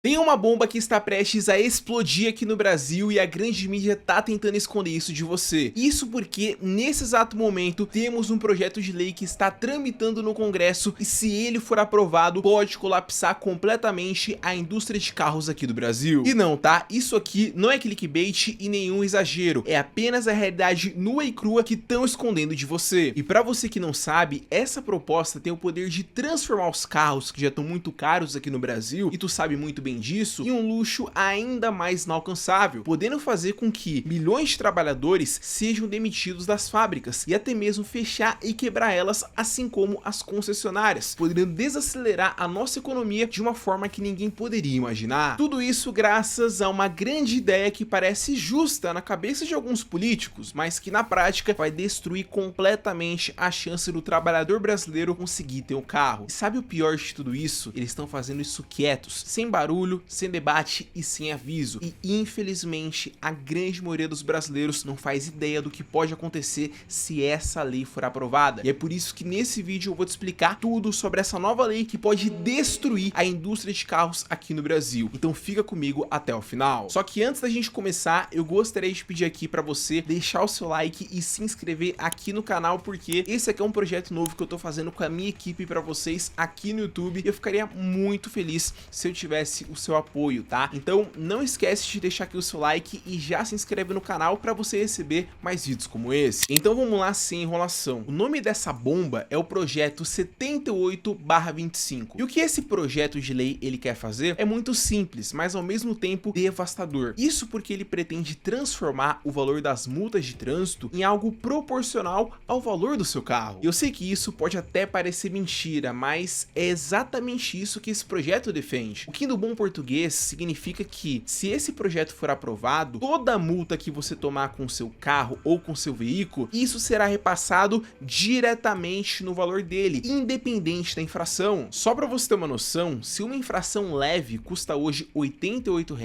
Tem uma bomba que está prestes a explodir aqui no Brasil e a grande mídia tá tentando esconder isso de você. Isso porque, nesse exato momento, temos um projeto de lei que está tramitando no Congresso e se ele for aprovado, pode colapsar completamente a indústria de carros aqui do Brasil. E não, tá? Isso aqui não é clickbait e nenhum exagero, é apenas a realidade nua e crua que estão escondendo de você. E pra você que não sabe, essa proposta tem o poder de transformar os carros que já estão muito caros aqui no Brasil, e tu sabe muito bem disso, em um luxo ainda mais inalcançável, podendo fazer com que milhões de trabalhadores sejam demitidos das fábricas e até mesmo fechar e quebrar elas, assim como as concessionárias, podendo desacelerar a nossa economia de uma forma que ninguém poderia imaginar. Tudo isso graças a uma grande ideia que parece justa na cabeça de alguns políticos, mas que na prática vai destruir completamente a chance do trabalhador brasileiro conseguir ter um carro. E sabe o pior de tudo isso? Eles estão fazendo isso quietos, sem barulho, sem debate e sem aviso, e infelizmente a grande maioria dos brasileiros não faz ideia do que pode acontecer se essa lei for aprovada. E é por isso que nesse vídeo eu vou te explicar tudo sobre essa nova lei que pode destruir a indústria de carros aqui no Brasil. Então fica comigo até o final. Só que antes da gente começar, eu gostaria de pedir aqui para você deixar o seu like e se inscrever aqui no canal, porque esse aqui é um projeto novo que eu tô fazendo com a minha equipe para vocês aqui no YouTube, e eu ficaria muito feliz se eu tivesse o seu apoio, tá? Então não esquece de deixar aqui o seu like e já se inscreve no canal para você receber mais vídeos como esse. Então vamos lá, sem enrolação. O nome dessa bomba é o projeto 78/25. E o que esse projeto de lei ele quer fazer é muito simples, mas ao mesmo tempo devastador. Isso porque ele pretende transformar o valor das multas de trânsito em algo proporcional ao valor do seu carro. Eu sei que isso pode até parecer mentira, mas é exatamente isso que esse projeto defende. O que no bom português significa que, se esse projeto for aprovado, toda multa que você tomar com seu carro ou com seu veículo, isso será repassado diretamente no valor dele, independente da infração. Só para você ter uma noção, se uma infração leve custa hoje R$ 88,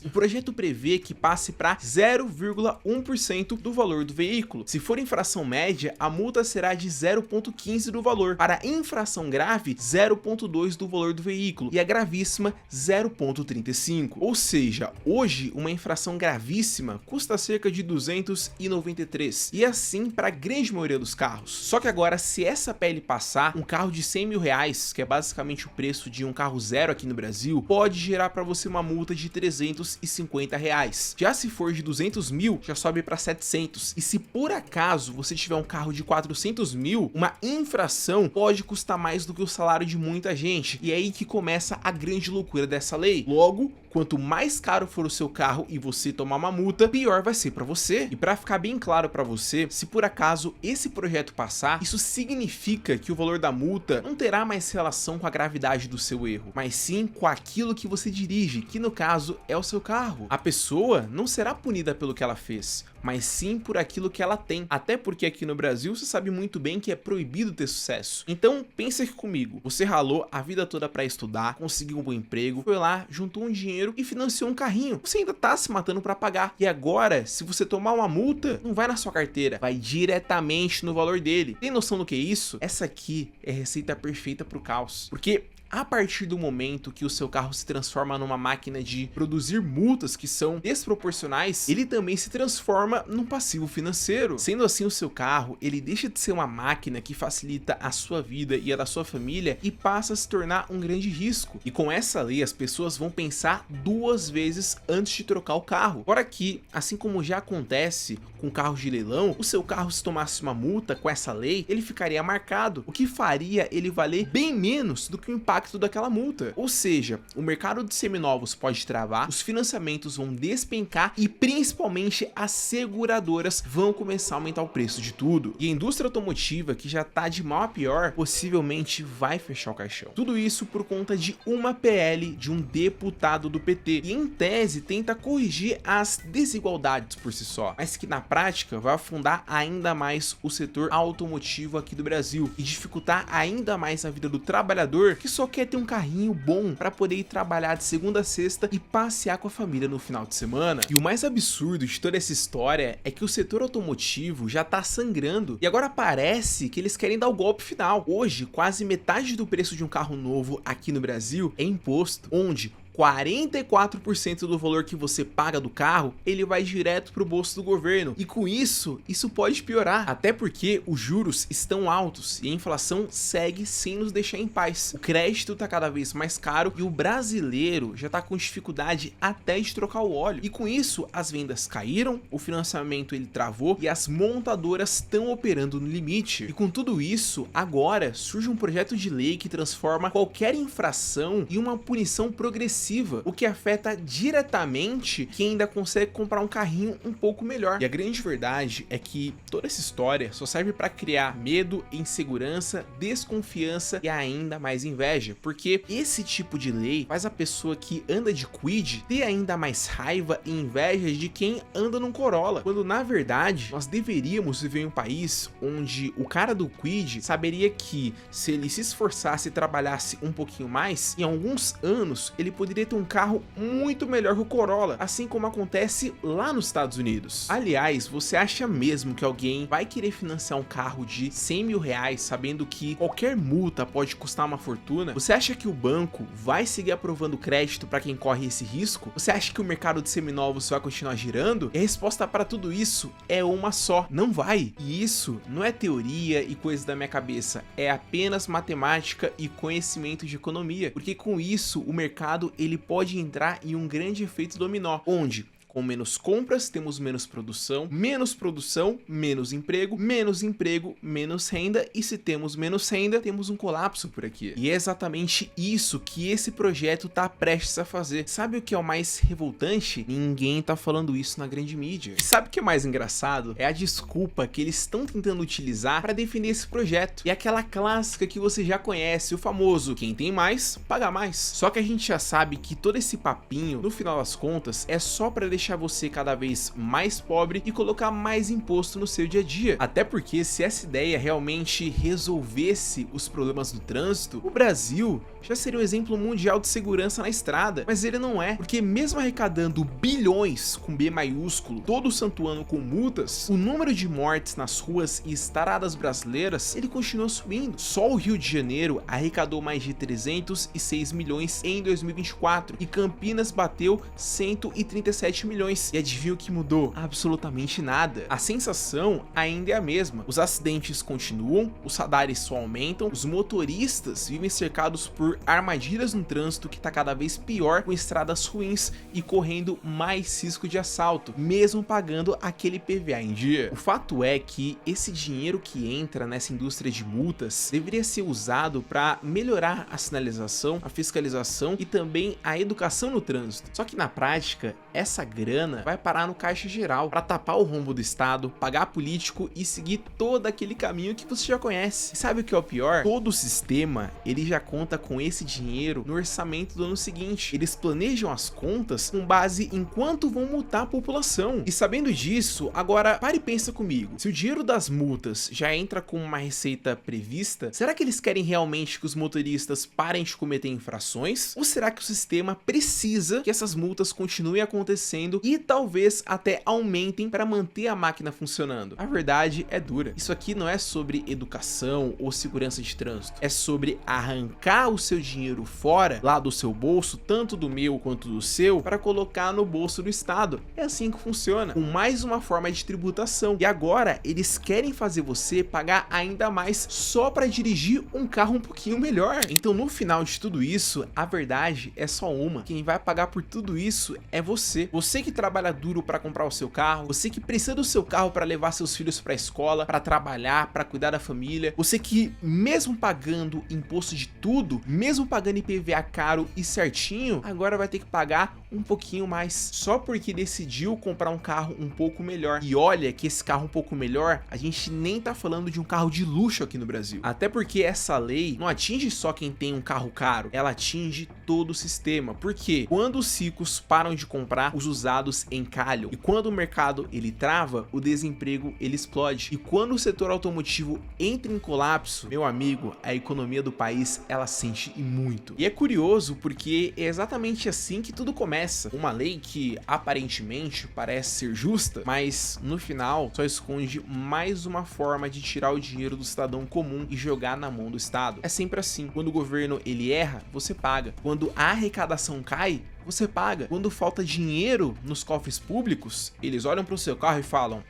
o projeto prevê que passe para 0,1% do valor do veículo. Se for infração média, a multa será de 0,15 do valor. Para infração grave, 0,2 do valor do veículo, e a gravíssima 0,35. Ou seja, hoje uma infração gravíssima custa cerca de 293, e assim para a grande maioria dos carros. Só que agora, se essa PL passar, um carro de 100 mil reais, que é basicamente o preço de um carro zero aqui no Brasil, pode gerar para você uma multa de 350 reais. Já se for de 200 mil, já sobe para 700. E se por acaso você tiver um carro de 400 mil, uma infração pode custar mais do que o salário de muita gente. E é aí que começa a grande loucura dessa lei. Logo, quanto mais caro for o seu carro e você tomar uma multa, pior vai ser para você. E para ficar bem claro para você, se por acaso esse projeto passar, isso significa que o valor da multa não terá mais relação com a gravidade do seu erro, mas sim com aquilo que você dirige, que no caso é o seu carro. A pessoa não será punida pelo que ela fez, mas sim por aquilo que ela tem. Até porque aqui no Brasil você sabe muito bem que é proibido ter sucesso. Então pensa aqui comigo, você ralou a vida toda para estudar, conseguiu um bom emprego, foi lá, juntou um dinheiro e financiou um carrinho. Você ainda tá se matando para pagar. E agora, se você tomar uma multa, não vai na sua carteira, vai diretamente no valor dele. Tem noção do que é isso? Essa aqui é a receita perfeita pro caos. Porque a partir do momento que o seu carro se transforma numa máquina de produzir multas que são desproporcionais, ele também se transforma num passivo financeiro. Sendo assim, o seu carro, ele deixa de ser uma máquina que facilita a sua vida e a da sua família e passa a se tornar um grande risco. E com essa lei, as pessoas vão pensar duas vezes antes de trocar o carro. Fora que, assim como já acontece com carros de leilão, o seu carro, se tomasse uma multa com essa lei, ele ficaria marcado, o que faria ele valer bem menos do que o impacto daquela multa. Ou seja, o mercado de seminovos pode travar, os financiamentos vão despencar e principalmente as seguradoras vão começar a aumentar o preço de tudo. E a indústria automotiva, que já tá de mal a pior, possivelmente vai fechar o caixão. Tudo isso por conta de uma PL de um deputado do PT, e em tese tenta corrigir as desigualdades por si só, mas que na prática vai afundar ainda mais o setor automotivo aqui do Brasil e dificultar ainda mais a vida do trabalhador que só quer ter um carrinho bom para poder ir trabalhar de segunda a sexta e passear com a família no final de semana. E o mais absurdo de toda essa história é que o setor automotivo já tá sangrando e agora parece que eles querem dar o golpe final. Hoje, quase metade do preço de um carro novo aqui no Brasil é imposto, onde 44% do valor que você paga do carro, ele vai direto pro bolso do governo. E com isso pode piorar, até porque os juros estão altos e a inflação segue sem nos deixar em paz. O crédito tá cada vez mais caro e o brasileiro já tá com dificuldade até de trocar o óleo. E com isso, as vendas caíram, o financiamento ele travou e as montadoras estão operando no limite. E com tudo isso, agora surge um projeto de lei que transforma qualquer infração em uma punição progressiva, o que afeta diretamente quem ainda consegue comprar um carrinho um pouco melhor. E a grande verdade é que toda essa história só serve para criar medo, insegurança, desconfiança e ainda mais inveja, porque esse tipo de lei faz a pessoa que anda de Kwid ter ainda mais raiva e inveja de quem anda num Corolla, quando na verdade nós deveríamos viver em um país onde o cara do Kwid saberia que se ele se esforçasse e trabalhasse um pouquinho mais, em alguns anos ele poderia ter um carro muito melhor que o Corolla, assim como acontece lá nos Estados Unidos. Aliás, você acha mesmo que alguém vai querer financiar um carro de 100 mil reais sabendo que qualquer multa pode custar uma fortuna? Você acha que o banco vai seguir aprovando crédito para quem corre esse risco? Você acha que o mercado de seminovos vai continuar girando? E a resposta para tudo isso é uma só: não vai. E isso não é teoria e coisa da minha cabeça, é apenas matemática e conhecimento de economia, porque com isso o mercado ele pode entrar em um grande efeito dominó, onde com menos compras, temos menos produção, menos emprego, menos renda, e se temos menos renda, temos um colapso por aqui. E é exatamente isso que esse projeto tá prestes a fazer. Sabe o que é o mais revoltante? Ninguém tá falando isso na grande mídia. E sabe o que é mais engraçado? É a desculpa que eles estão tentando utilizar para defender esse projeto. E aquela clássica que você já conhece, o famoso quem tem mais, paga mais. Só que a gente já sabe que todo esse papinho, no final das contas, é só para deixar você cada vez mais pobre e colocar mais imposto no seu dia a dia. Até porque se essa ideia realmente resolvesse os problemas do trânsito, o Brasil já seria um exemplo mundial de segurança na estrada, mas ele não é, porque mesmo arrecadando bilhões com B maiúsculo todo santo ano com multas, o número de mortes nas ruas e estradas brasileiras, ele continua subindo. Só o Rio de Janeiro arrecadou mais de 306 milhões em 2024 e Campinas bateu 137 milhões. E adivinha o que mudou? Absolutamente nada. A sensação ainda é a mesma. Os acidentes continuam, os radares só aumentam, os motoristas vivem cercados por armadilhas no trânsito que tá cada vez pior, com estradas ruins e correndo mais risco de assalto, mesmo pagando aquele IPVA em dia. O fato é que esse dinheiro que entra nessa indústria de multas deveria ser usado para melhorar a sinalização, a fiscalização e também a educação no trânsito. Só que na prática, essa grana vai parar no caixa geral para tapar o rombo do Estado, pagar político e seguir todo aquele caminho que você já conhece. E sabe o que é o pior? Todo o sistema ele já conta com esse dinheiro no orçamento do ano seguinte. Eles planejam as contas com base em quanto vão multar a população. E sabendo disso, agora pare e pensa comigo. Se o dinheiro das multas já entra com uma receita prevista, será que eles querem realmente que os motoristas parem de cometer infrações? Ou será que o sistema precisa que essas multas continuem acontecendo e talvez até aumentem para manter a máquina funcionando? A verdade é dura. Isso aqui não é sobre educação ou segurança de trânsito. É sobre arrancar o seu dinheiro fora, lá do seu bolso, tanto do meu quanto do seu, para colocar no bolso do Estado. É assim que funciona, com mais uma forma de tributação. E agora eles querem fazer você pagar ainda mais só para dirigir um carro um pouquinho melhor. Então no final de tudo isso, a verdade é só uma: quem vai pagar por tudo isso é você. Você que trabalha duro para comprar o seu carro, você que precisa do seu carro para levar seus filhos para a escola, para trabalhar, para cuidar da família, você que mesmo pagando imposto de tudo, mesmo pagando IPVA caro e certinho, agora vai ter que pagar um pouquinho mais, só porque decidiu comprar um carro um pouco melhor. E olha que esse carro um pouco melhor, a gente nem tá falando de um carro de luxo aqui no Brasil. Até porque essa lei não atinge só quem tem um carro caro, ela atinge todo o sistema. Porque quando os ricos param de comprar, os usados encalham. E quando o mercado ele trava, o desemprego ele explode. E quando o setor automotivo entra em colapso, meu amigo, a economia do país ela sente bastante e muito. E é curioso porque é exatamente assim que tudo começa. Uma lei que aparentemente parece ser justa, mas no final só esconde mais uma forma de tirar o dinheiro do cidadão comum e jogar na mão do Estado. É sempre assim. Quando o governo ele erra, você paga. Quando a arrecadação cai, você paga. Quando falta dinheiro nos cofres públicos, eles olham para o seu carro e falam: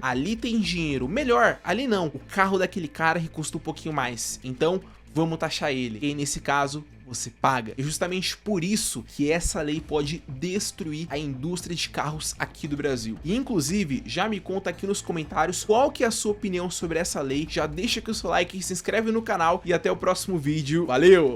ali tem dinheiro. Melhor, ali não. O carro daquele cara que custa um pouquinho mais. Então, vamos taxar ele. E aí, nesse caso, você paga. E justamente por isso que essa lei pode destruir a indústria de carros aqui do Brasil. E inclusive, já me conta aqui nos comentários qual que é a sua opinião sobre essa lei. Já deixa aqui o seu like, se inscreve no canal e até o próximo vídeo. Valeu!